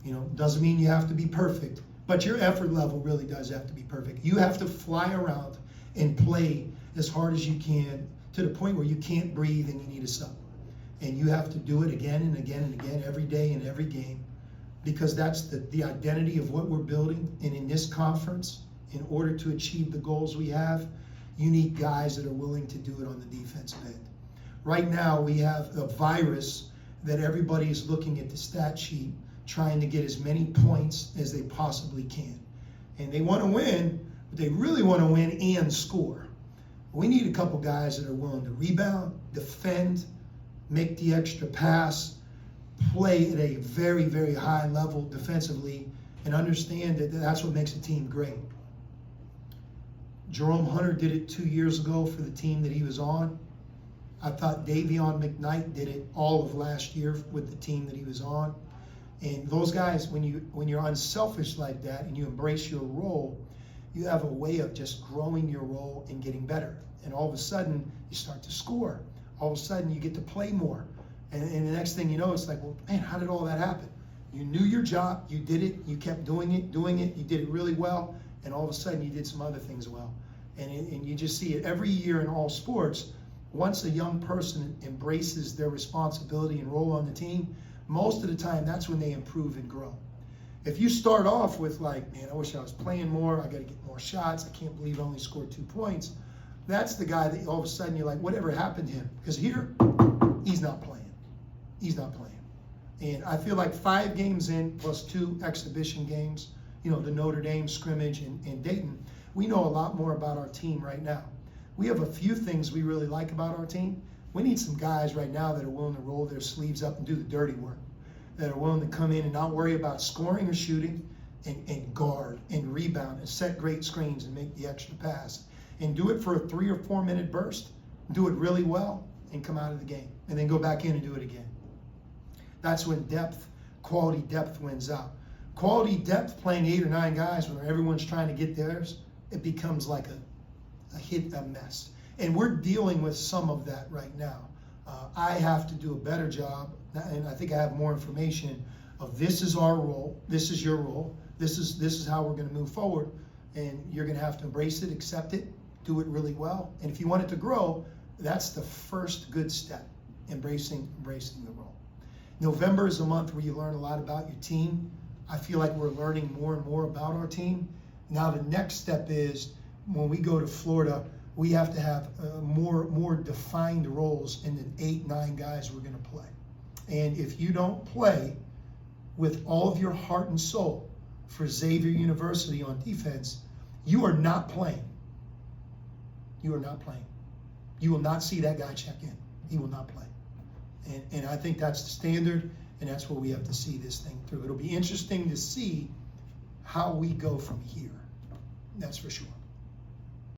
You know, doesn't mean you have to be perfect, but your effort level really does have to be perfect. You have to fly around and play as hard as you can to the point where you can't breathe and you need a sub. And you have to do it again and again and again every day in every game, because that's the identity of what we're building. And in this conference, in order to achieve the goals we have, you need guys that are willing to do it on the defensive end. Right now, we have a virus that everybody is looking at the stat sheet, trying to get as many points as they possibly can. And they want to win, but they really want to win and score. We need a couple guys that are willing to rebound, defend, make the extra pass, play at a very, very high level defensively, and understand that that's what makes a team great. Jerome Hunter did it 2 years ago for the team that he was on. I thought Davion McKnight did it all of last year with the team that he was on. And those guys, when you're unselfish like that and you embrace your role, you have a way of just growing your role and getting better. And all of a sudden, you start to score. All of a sudden, you get to play more. And the next thing you know, it's like, well, man, how did all that happen? You knew your job, you did it, you kept doing it, you did it really well, and all of a sudden, you did some other things well. And you just see it every year in all sports. Once a young person embraces their responsibility and role on the team, most of the time, that's when they improve and grow. If you start off with like, man, I wish I was playing more, I got to get more shots, I can't believe I only scored 2 points, that's the guy that all of a sudden you're like, whatever happened to him? Because here, he's not playing. He's not playing. And I feel like 5 games in plus 2 exhibition games, you know, the Notre Dame scrimmage and Dayton, we know a lot more about our team right now. We have a few things we really like about our team. We need some guys right now that are willing to roll their sleeves up and do the dirty work, that are willing to come in and not worry about scoring or shooting, and guard and rebound and set great screens and make the extra pass and do it for a 3 or 4 minute burst, do it really well and come out of the game and then go back in and do it again. That's when quality depth wins out. Quality depth playing 8 or 9 guys when everyone's trying to get theirs, it becomes like a mess. And we're dealing with some of that right now. I have to do a better job, and I think I have more information of this is our role, this is your role, this is how we're going to move forward, and you're going to have to embrace it, accept it, do it really well. And if you want it to grow, that's the first good step, embracing the role. November is a month where you learn a lot about your team. I feel like we're learning more and more about our team. Now the next step is when we go to Florida, we have to have more defined roles in the 8, 9 guys we're going to play. And if you don't play with all of your heart and soul for Xavier University on defense, you are not playing. You are not playing. You will not see that guy check in. He will not play. And I think that's the standard, and that's where we have to see this thing through. It'll be interesting to see how we go from here. That's for sure.